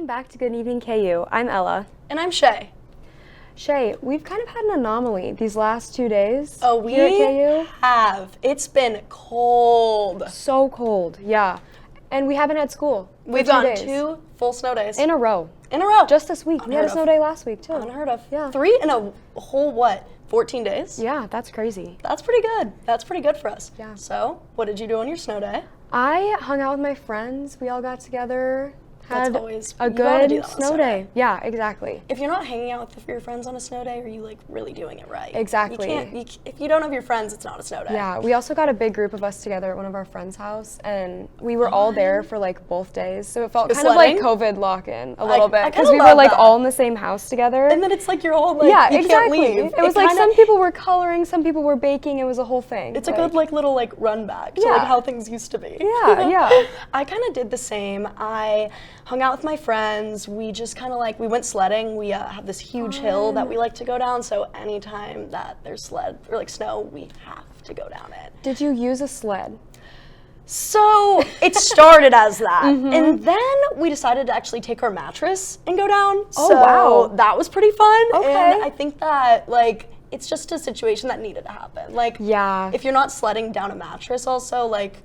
Welcome back to Good Evening KU. I'm Ella. And I'm Shay. Shay, we've kind of had an anomaly these last 2 days. Oh, we here at KU. have. It's been cold. So cold, yeah. And we haven't had school. We've done 2 full snow days. In a row. In a row. Just this week. We had a snow day last week, too. Unheard of. Yeah. 3 in a whole, what, 14 days? Yeah, that's crazy. That's pretty good. That's pretty good for us. Yeah. So, what did you do on your snow day? I hung out with my friends. We all got together. Had a good snow day. Yeah, exactly. If you're not hanging out with your friends on a snow day, are you like really doing it right? Exactly. If you don't have your friends, it's not a snow day. Yeah, we also got a big group of us together at one of our friends' house, and we were all there for like both days, so it felt kind of like COVID lock-in a little bit, because we were like all in the same house together. And then it's like you're all like, yeah, you exactly. can't leave. It was like some people were coloring, some people were baking, it was a whole thing. It's a good like little like run back to like how things used to be. Yeah, yeah. I kind of did the same. I hung out with my friends. We just kind of like, we went sledding. We have this huge hill that we like to go down, so anytime that there's sled or like snow, we have to go down it. Did you use a sled? So it started as that, and then we decided to actually take our mattress and go down. Oh, so wow. That was pretty fun. Okay. And I think that like, it's just a situation that needed to happen. Like, yeah. If you're not sledding down a mattress also, like,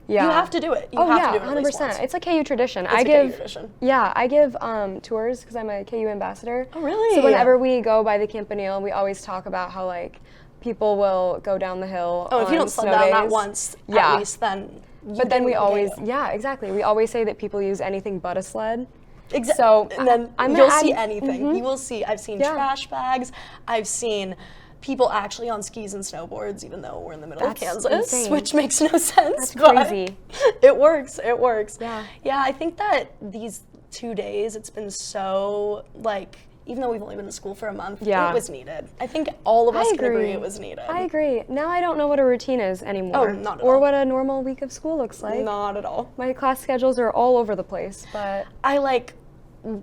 yeah. you have to do it. You oh have yeah, to do it at least 100%. once. It's a KU tradition. It's a KU tradition. Yeah, I give tours because I'm a KU ambassador. Oh really? So whenever we go by the Campanile, we always talk about how like people will go down the hill. Oh, on if you don't sled snow down days. that once, at least then. But then we always, yeah, exactly. We always say that people use anything but a sled. Exactly. So and then you'll see anything. You will see. I've seen trash bags. I've seen people actually on skis and snowboards, even though we're in the middle of Kansas, insane. which makes no sense. That's crazy. It works. It works. Yeah. Yeah. I think that these 2 days, it's been so like. Even though we've only been in school for a month, it was needed. I think all of us can agree it was needed. I agree. Now I don't know what a routine is anymore. Oh, not at or all. what a normal week of school looks like. Not at all. My class schedules are all over the place, but I like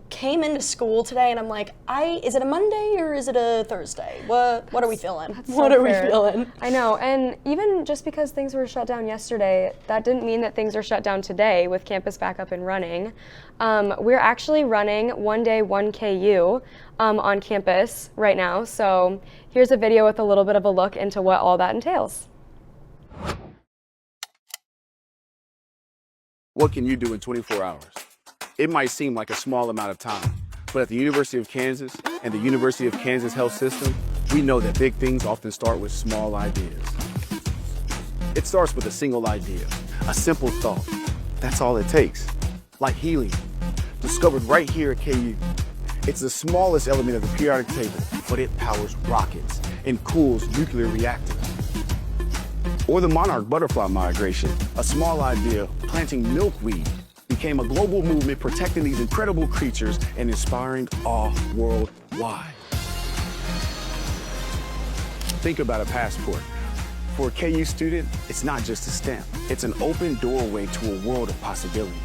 came into school today and I'm like, is it a Monday or is it a Thursday? What are we feeling? What are we feeling? I know, and even just because things were shut down yesterday, that didn't mean that things are shut down today with campus back up and running. We're actually running One Day, One KU on campus right now, so here's a video with a little bit of a look into what all that entails. What can you do in 24 hours? It might seem like a small amount of time, but at the University of Kansas and the University of Kansas Health System, we know that big things often start with small ideas. It starts with a single idea, a simple thought. That's all it takes. Like helium, discovered right here at KU. It's the smallest element of the periodic table, but it powers rockets and cools nuclear reactors. Or the monarch butterfly migration, a small idea planting milkweed became a global movement protecting these incredible creatures and inspiring awe worldwide. Think about a passport. For a KU student, it's not just a stamp. It's an open doorway to a world of possibility.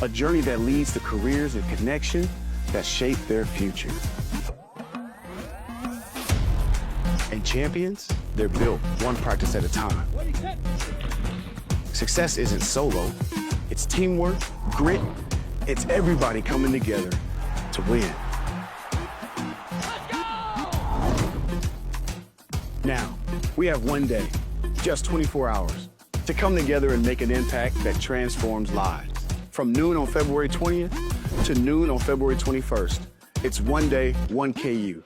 A journey that leads to careers and connection that shape their future. And champions, they're built one practice at a time. Success isn't solo. It's teamwork, grit, it's everybody coming together to win. Now, we have one day, just 24 hours, to come together and make an impact that transforms lives. From noon on February 20th to noon on February 21st, it's One Day, One KU.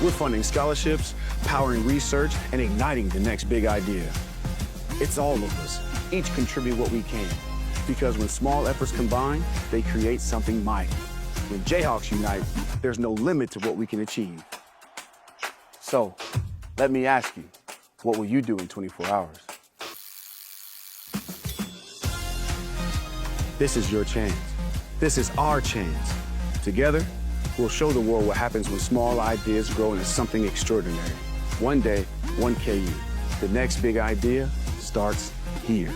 We're funding scholarships, powering research, and igniting the next big idea. It's all of us. Each contribute what we can, because when small efforts combine, they create something mighty. When Jayhawks unite, there's no limit to what we can achieve. So, let me ask you, what will you do in 24 hours? This is your chance. This is our chance. Together, we'll show the world what happens when small ideas grow into something extraordinary. One day, one KU. The next big idea starts here.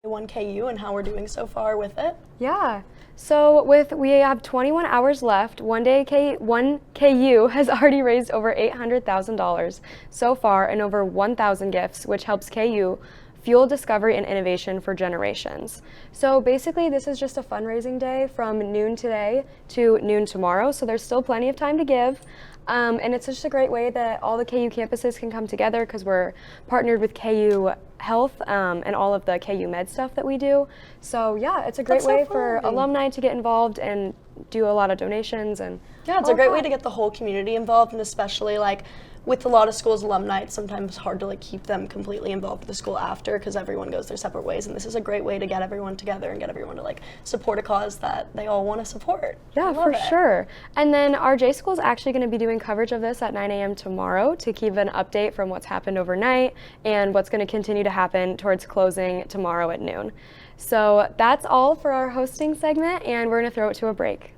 One KU and how we're doing so far with it. Yeah. So we have 21 hours left. One KU has already raised over $800,000 so far and over 1,000 gifts, which helps KU fuel discovery and innovation for generations. So basically, this is just a fundraising day from noon today to noon tomorrow, so there's still plenty of time to give. And it's just a great way that all the KU campuses can come together because we're partnered with KU Health and all of the KU Med stuff that we do. So yeah, it's a great way for alumni to get involved and do a lot of donations. And yeah, it's a great way to get the whole community involved, and especially like with a lot of schools' alumni, it's sometimes hard to like keep them completely involved with the school after because everyone goes their separate ways, and this is a great way to get everyone together and get everyone to like support a cause that they all want to support. Yeah, for sure. And then our J School is actually going to be doing coverage of this at 9 a.m. tomorrow to keep an update from what's happened overnight and what's going to continue to happen towards closing tomorrow at noon. So that's all for our hosting segment, and we're going to throw it to a break.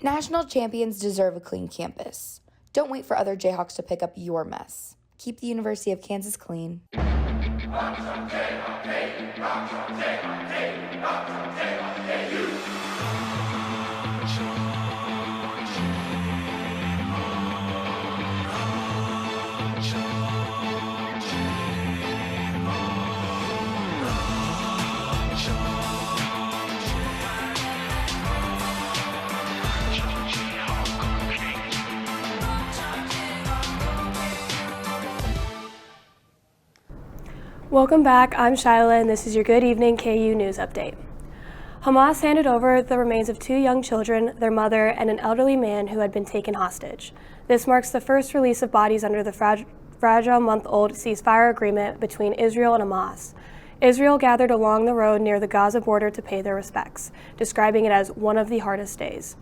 National champions deserve a clean campus. Don't wait for other Jayhawks to pick up your mess. Keep the University of Kansas clean. Welcome back, I'm Shyla, and this is your Good Evening KU News Update. Hamas handed over the remains of 2 young children, their mother, and an elderly man who had been taken hostage. This marks the first release of bodies under the fragile month-old ceasefire agreement between Israel and Hamas. Israel gathered along the road near the Gaza border to pay their respects, describing it as one of the hardest days.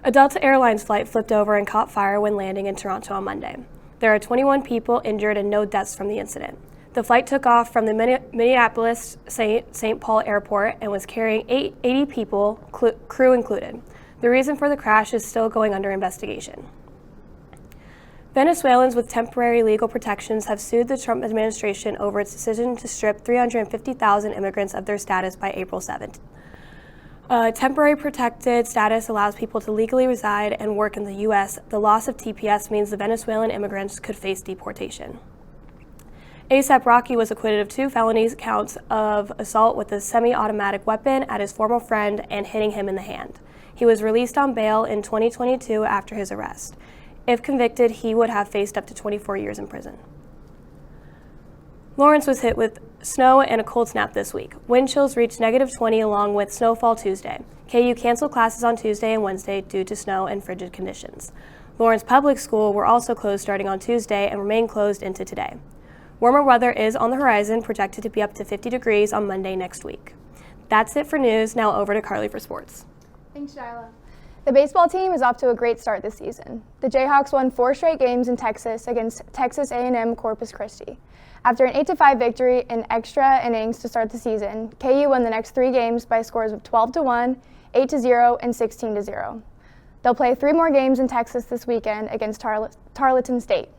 A Delta Airlines flight flipped over and caught fire when landing in Toronto on Monday. There are 21 people injured and no deaths from the incident. The flight took off from the Minneapolis St. Paul Airport and was carrying 80 people, crew included. The reason for the crash is still going under investigation. Venezuelans with temporary legal protections have sued the Trump administration over its decision to strip 350,000 immigrants of their status by April 7th. Temporary protected status allows people to legally reside and work in the U.S. The loss of TPS means the Venezuelan immigrants could face deportation. A$AP Rocky was acquitted of 2 felony counts of assault with a semi-automatic weapon at his former friend and hitting him in the hand. He was released on bail in 2022 after his arrest. If convicted, he would have faced up to 24 years in prison. Lawrence was hit with snow and a cold snap this week. Wind chills reached -20 along with snowfall Tuesday. KU canceled classes on Tuesday and Wednesday due to snow and frigid conditions. Lawrence Public School were also closed starting on Tuesday and remain closed into today. Warmer weather is on the horizon, projected to be up to 50 degrees on Monday next week. That's it for news. Now over to Carly for sports. Thanks, Shyla. The baseball team is off to a great start this season. The Jayhawks won 4 straight games in Texas against Texas A&M Corpus Christi. After an 8-5 victory in extra innings to start the season, KU won the next 3 games by scores of 12-1, 8-0, and 16-0. They'll play 3 more games in Texas this weekend against Tarleton State.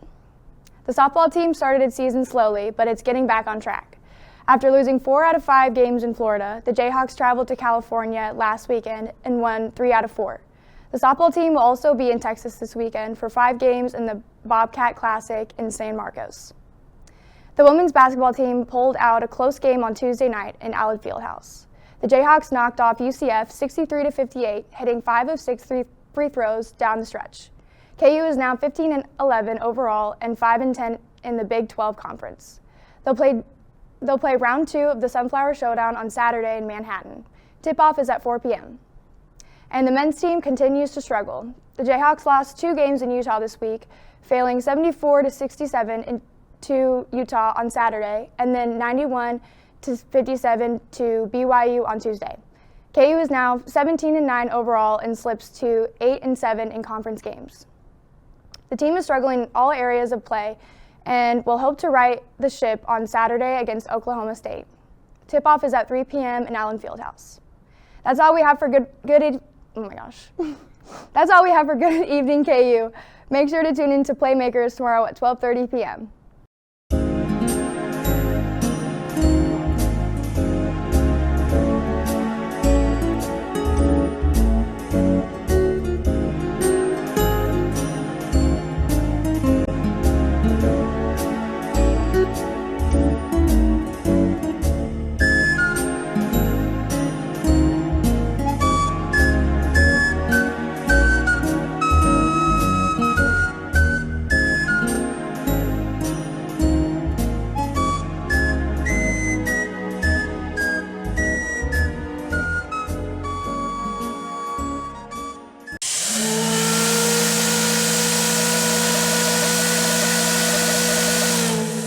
The softball team started its season slowly, but it's getting back on track. After losing 4 out of 5 games in Florida, the Jayhawks traveled to California last weekend and won 3 out of 4. The softball team will also be in Texas this weekend for 5 games in the Bobcat Classic in San Marcos. The women's basketball team pulled out a close game on Tuesday night in Allen Fieldhouse. The Jayhawks knocked off UCF 63-58, hitting 5 of 6 free throws down the stretch. KU is now 15-11 overall and 5-10 in the Big 12 Conference. They'll play round 2 of the Sunflower Showdown on Saturday in Manhattan. Tip-off is at 4 p.m. And the men's team continues to struggle. The Jayhawks lost 2 games in Utah this week, failing 74-67 to Utah on Saturday, and then 91-57 to BYU on Tuesday. KU is now 17-9 overall and slips to 8-7 in conference games. The team is struggling in all areas of play and will hope to right the ship on Saturday against Oklahoma State. Tip-off is at 3 p.m. in Allen Fieldhouse. That's all we have for That's all we have for Good Evening KU. Make sure to tune in to Playmakers tomorrow at 12:30 p.m.